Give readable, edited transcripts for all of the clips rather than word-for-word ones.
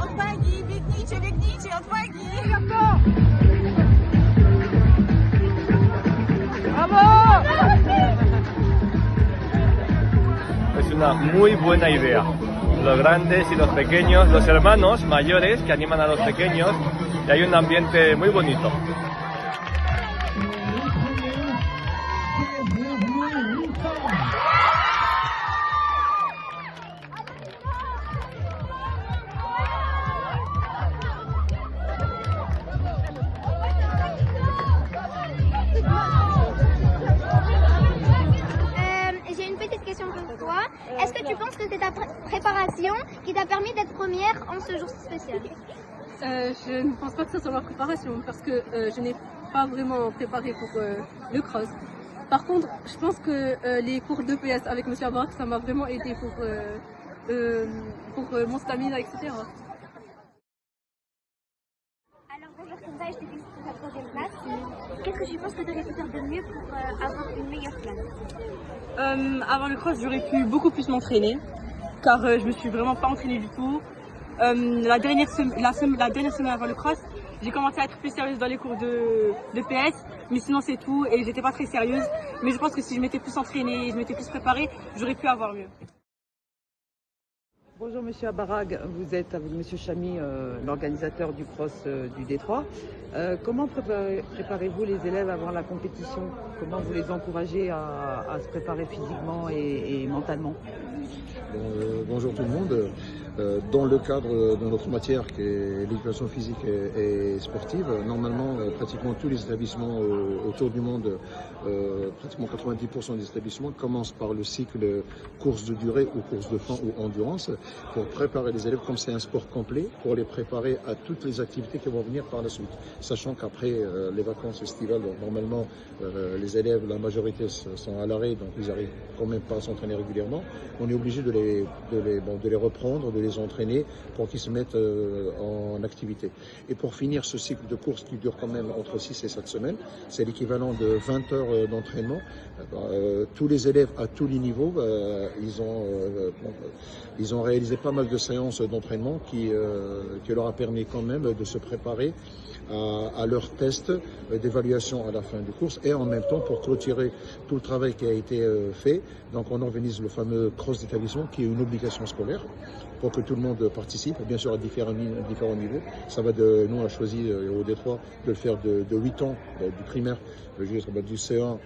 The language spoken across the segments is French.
Odwagi, biegnijcie, biegnijcie, odwagi! Es una muy buena idea. Los grandes y los pequeños, los hermanos mayores que animan a los pequeños, y hay un ambiente muy bonito. J'ai une petite question pour toi. Est-ce que tu penses que c'est ta préparation qui t'a permis d'être première en ce jour spécial? Je ne pense pas que ce soit ma préparation parce que je n'ai pas vraiment préparé pour le cross. Par contre, je pense que les cours de PS avec M. Abarak, ça m'a vraiment aidé pour mon stamina, etc. Alors bonjour Kenza, je t'ai félicité pour ta troisième place. Qu'est-ce que tu penses que tu aurais pu faire de mieux pour avoir une meilleure place? Avant le cross, j'aurais pu beaucoup plus m'entraîner car je me suis vraiment pas entraînée du tout. La dernière semaine avant le cross, j'ai commencé à être plus sérieuse dans les cours de PS, mais sinon c'est tout et j'étais pas très sérieuse. Mais je pense que si je m'étais plus entraînée, je m'étais plus préparée, j'aurais pu avoir mieux. Bonjour Monsieur Abarag, vous êtes avec Monsieur Chami, l'organisateur du cross du Détroit. Comment préparez-vous les élèves avant la compétition? Comment vous les encouragez à se préparer physiquement et mentalement? Bonjour tout le monde. Dans le cadre de notre matière qui est l'éducation physique et sportive, normalement pratiquement tous les établissements autour du monde, pratiquement 90% des établissements commencent par le cycle course de durée ou course de fond ou endurance pour préparer les élèves comme c'est un sport complet, pour les préparer à toutes les activités qui vont venir par la suite. Sachant qu'après les vacances estivales, normalement les élèves, la majorité sont à l'arrêt, donc ils n'arrivent quand même pas à s'entraîner régulièrement. On est obligé de les reprendre, de les entraîner pour qu'ils se mettent en activité. Et pour finir ce cycle de course qui dure quand même entre 6 et 7 semaines, c'est l'équivalent de 20 heures d'entraînement. Tous les élèves à tous les niveaux, ils ont réalisé pas mal de séances d'entraînement qui leur a permis quand même de se préparer à leur test d'évaluation à la fin du course et en même temps pour clôturer tout le travail qui a été fait. Donc on organise le fameux cross d'établissement qui est une obligation scolaire pour que tout le monde participe, bien sûr à différents niveaux. Ça va de, nous on a choisi au Détroit de le faire de 8 ans, du primaire du C1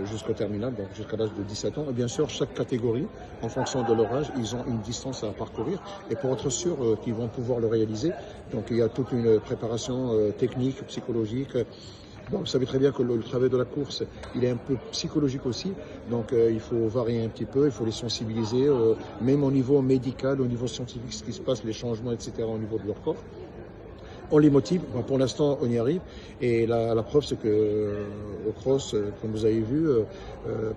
jusqu'au terminal, donc jusqu'à l'âge de 17 ans. Et bien sûr, chaque catégorie, en fonction de leur âge, ils ont une distance à parcourir. Et pour être sûr qu'ils vont pouvoir le réaliser, donc il y a toute une préparation technique, psychologique. Bon, vous savez très bien que le travail de la course, il est un peu psychologique aussi, donc il faut varier un petit peu, il faut les sensibiliser, même au niveau médical, au niveau scientifique, ce qui se passe, les changements, etc. au niveau de leur corps. On les motive, bon, pour l'instant on y arrive, et la preuve c'est que au cross, comme vous avez vu,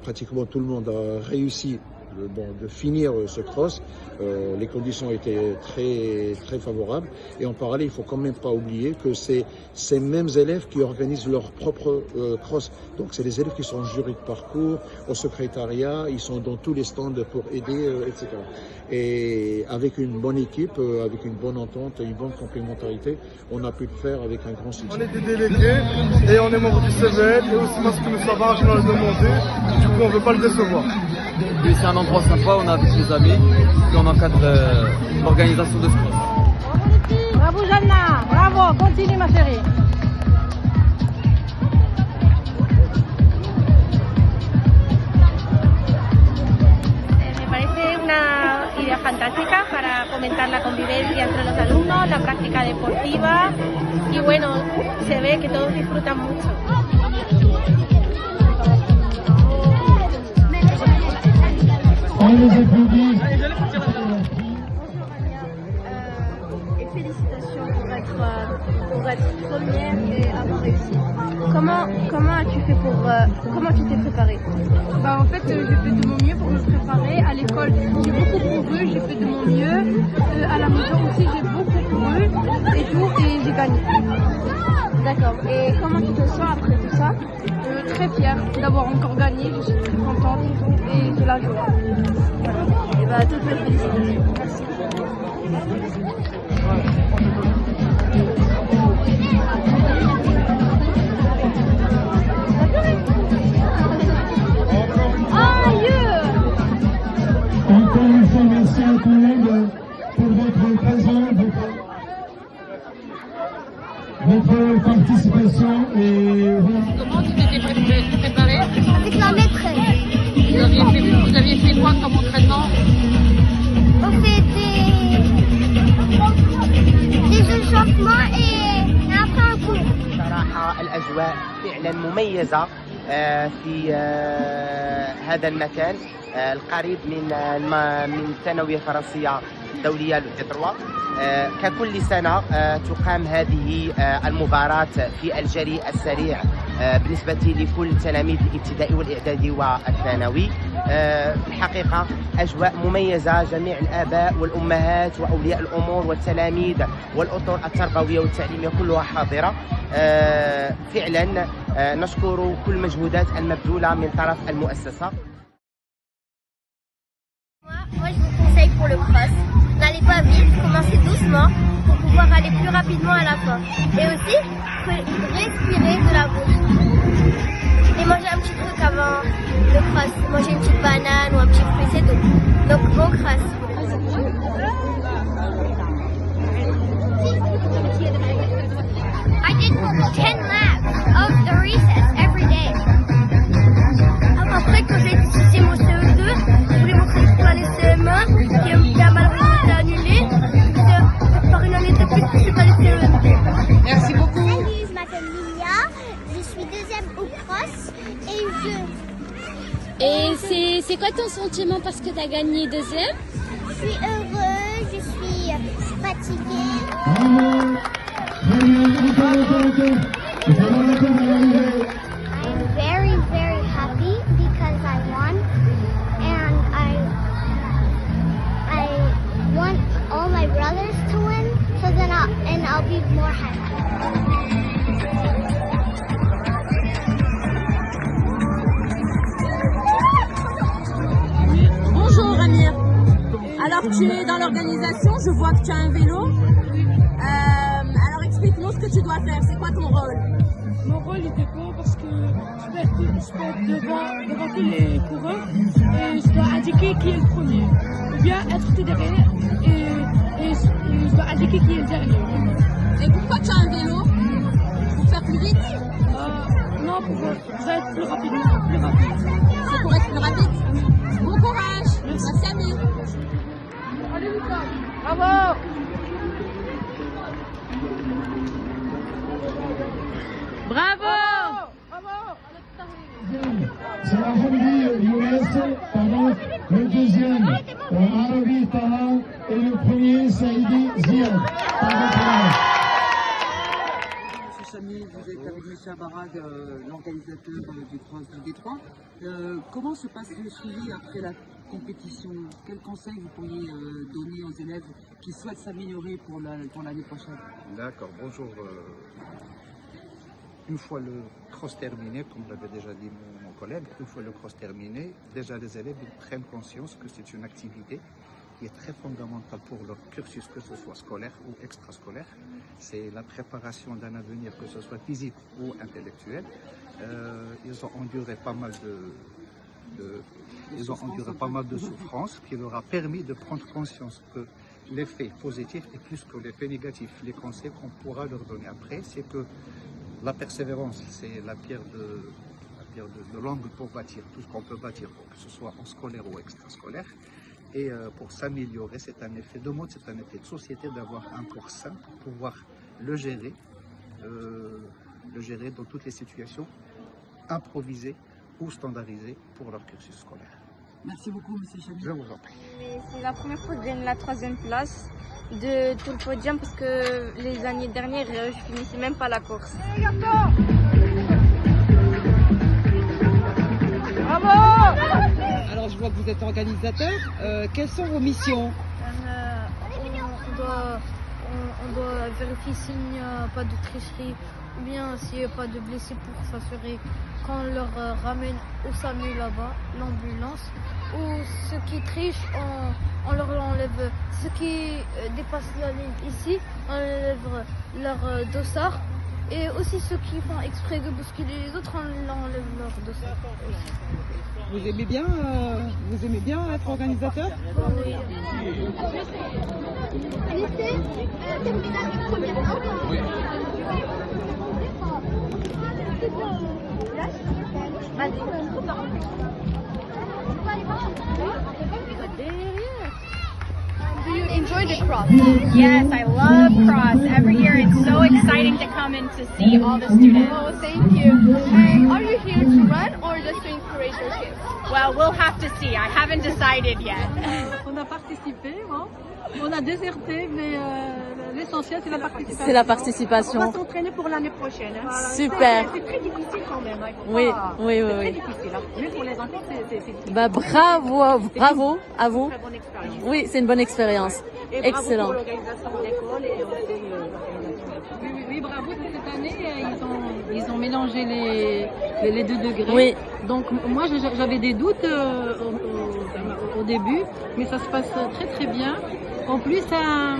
pratiquement tout le monde a réussi de finir ce cross. Les conditions étaient très favorables, et en parallèle il faut quand même pas oublier que c'est ces mêmes élèves qui organisent leur propre cross. Donc c'est les élèves qui sont en jury de parcours, au secrétariat, ils sont dans tous les stands pour aider, etc. Et avec une bonne équipe, avec une bonne entente, une bonne complémentarité, on a pu le faire avec un grand succès. On est des délégués et on est membre du CVL, et aussi parce que nous sommes on l'a demandé, du coup on ne veut pas le décevoir. Oui, c'est un endroit sympa, on est avec les amis, puis on encadre l'organisation de ce cross. Bravo Jeanna, bravo, continue ma chérie. Me parece una idea fantástica para fomentar la convivencia entre los alumnos, la práctica deportiva y bueno, se ve que todos disfrutan mucho. Et félicitations pour être première et avoir réussi. Comment as-tu fait comment tu t'es préparée? En fait, j'ai fait de mon mieux pour me préparer. À l'école, j'ai beaucoup couru, j'ai fait de mon mieux. À la maison aussi, j'ai beaucoup couru et j'ai gagné. D'accord. Et comment tu te sens après tout ça? Très fière d'avoir encore gagné, je suis très contente et de la joie. Voilà. bah, toutes mes félicitations. Encore une fois, merci à tout le monde pour votre présence, votre participation et voilà. Comment tu t'étais préparé? Avec la maîtresse. Vous aviez fait quoi comme entraînement? On fait des échauffements et après un cours. صراحة الأجواء فعلا مميزة في هذا المكان القريب من الثانوية الفرنسية الدولية لو ككل سنة تقام هذه المباراة في الجري السريع بالنسبة لكل تلاميذ الابتدائي والإعدادي والثانوي. الحقيقة أجواء مميزة، جميع الآباء والأمهات وأولياء الأمور والتلاميذ والأطر التربوية والتعليمية كلها حاضرة. فعلا نشكر كل المجهودات المبذولة من طرف المؤسسة. Moi, je vous conseille pour le cross, n'allez pas vite, commencez doucement pour pouvoir aller plus rapidement à la fin. Et aussi, respirer de la bouche. Et manger un petit truc avant le cross. Manger une petite banane ou un petit fruit, c'est tout. Donc, bon cross. I did 10 laps of the recess every day. Après, quand j'ai étudié mon CE2, je voulais montrer pour l'année CM1 qui a malheureusement été annulée par une année de plus que c'est pas les CE2. Merci beaucoup. Salut, je m'appelle Lilia, je suis deuxième au cross Et c'est quoi ton sentiment parce que tu as gagné deuxième? Je suis heureuse, je suis fatiguée. I'm very, very happy because I won, and I want all my brothers to win, so then I'll be more happy. Bonjour Amir. Alors tu es dans l'organisation, je vois que tu as un vélo. Alors explique-nous ce que tu dois faire, c'est quoi ton rôle? Mon rôle était quoi parce que je peux être devant tous les coureurs et je dois indiquer qui est le premier. Ou bien être tout derrière et je dois indiquer qui est le dernier. Et pourquoi tu as un vélo? Pour faire plus vite? Non, pour être plus rapide. C'est pour être plus rapide? Bon courage. Merci Amir. Allez Lucas. Bravo. Bravo. C'est la Hamdi Younes, pardon, le deuxième Arabi Taha et le premier Saïdi Ziad. Monsieur Chamy, vous êtes avec M. Abarag, l'organisateur du cross du Détroit. Comment se passe le suivi après la compétition? Quels conseils vous pourriez donner aux élèves qui souhaitent s'améliorer pour l'année prochaine? D'accord, bonjour. Une fois le cross terminé, comme l'avait déjà dit mon collègue, une fois le cross terminé, déjà les élèves ils prennent conscience que c'est une activité qui est très fondamentale pour leur cursus, que ce soit scolaire ou extrascolaire. C'est la préparation d'un avenir, que ce soit physique ou intellectuel. Ils ont enduré pas mal de souffrances qui leur a permis de prendre conscience que l'effet positif est plus que l'effet négatif. Les conseils qu'on pourra leur donner après, c'est que la persévérance, c'est la pierre de l'angle pour bâtir tout ce qu'on peut bâtir, que ce soit en scolaire ou extrascolaire. Et pour s'améliorer, c'est un effet de mode, c'est un effet de société d'avoir un cours sain pour pouvoir le gérer dans toutes les situations, improvisées ou standardisées pour leur cursus scolaire. Merci beaucoup, M. Chamy. Je vous en prie. C'est la première fois que je gagne la 3e place de tout le podium parce que les années dernières, je finissais même pas la course. Bravo! Alors, je vois que vous êtes organisateur. Quelles sont vos missions? On doit vérifier s'il n'y a pas de tricherie bien s'il n'y a pas de blessés pour s'assurer qu'on leur ramène au SAMU là-bas, l'ambulance, ou ceux qui trichent, on leur enlève, ceux qui dépassent la ligne ici, on enlève leur dossard, et aussi ceux qui font exprès de bousculer les autres, on enlève leur dossard aussi. Vous aimez bien être organisateur? Oui. Lycée, terminale de première. Oui. Do you enjoy the cross? Yes, I love cross. Every year it's so exciting to come and to see all the students. Oh, thank you. And are you here to run or just to encourage your kids? Well, we'll have to see. I haven't decided yet. On a participé, bon. On a déserté, mais l'essentiel c'est la participation. C'est la participation. On va s'entraîner pour l'année prochaine. Hein. Voilà. Super. C'est très difficile quand même. Hein. Oui, oui, oui, C'est oui. très difficile. Hein. Mais pour les enfants, c'est difficile. Bah, bravo à vous. Très bonne expérience. Oui, c'est une bonne expérience. Et Excellent. bravo pour l'organisation de l'école et oui, bravo de cette année. Ils ont mélangé les 2 degrés. Oui. Donc moi j'avais des doutes au début, mais ça se passe très très bien. En plus, ça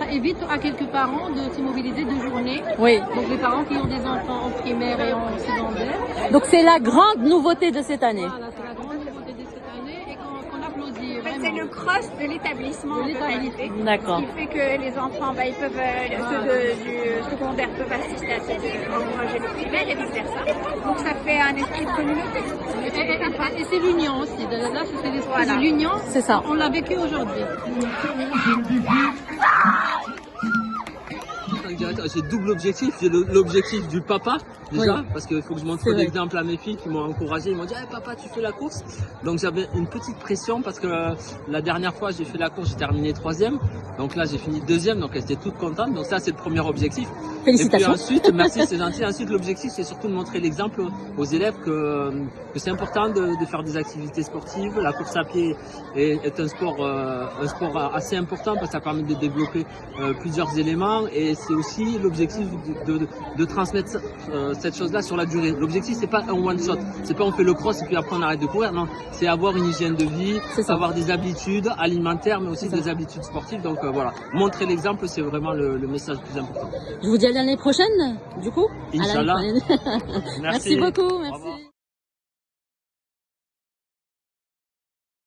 évite à quelques parents de se mobiliser 2 journées. Oui. Donc les parents qui ont des enfants en primaire et en secondaire. Donc c'est la grande nouveauté de cette année. Voilà, c'est la grande nouveauté de cette année et qu'on applaudit vraiment. C'est le cross de l'établissement de qualité. D'accord. Ce qui fait que les enfants, ils peuvent, ceux du secondaire peuvent assister à ceux d'encourager le primaire et vice versa. Donc ça fait un esprit de communauté. Et c'est l'union aussi. Là, c'est l'esprit de l'union. C'est ça. On l'a vécu aujourd'hui. J'ai double objectif. J'ai l'objectif du papa déjà, Oui. parce qu'il faut que je montre l'exemple à mes filles qui m'ont encouragé. Ils m'ont dit hey, papa, tu fais la course. Donc j'avais une petite pression parce que la dernière fois j'ai fait la course, j'ai terminé 3e. Donc là j'ai fini 2e, donc elles étaient toutes contentes. Donc ça c'est le premier objectif. Félicitations. Et puis ensuite, merci, c'est gentil. Ensuite l'objectif c'est surtout de montrer l'exemple aux élèves que c'est important de faire des activités sportives. La course à pied est un sport assez important parce que ça permet de développer plusieurs éléments et c'est aussi l'objectif de transmettre cette chose-là sur la durée. L'objectif c'est pas un one shot, c'est pas on fait le cross et puis après on arrête de courir. Non, c'est avoir une hygiène de vie, avoir des habitudes alimentaires mais aussi des habitudes sportives. Donc voilà, montrer l'exemple c'est vraiment le message le plus important. Je vous dis à l'année prochaine, du coup. Inch'Allah. Merci beaucoup. Merci.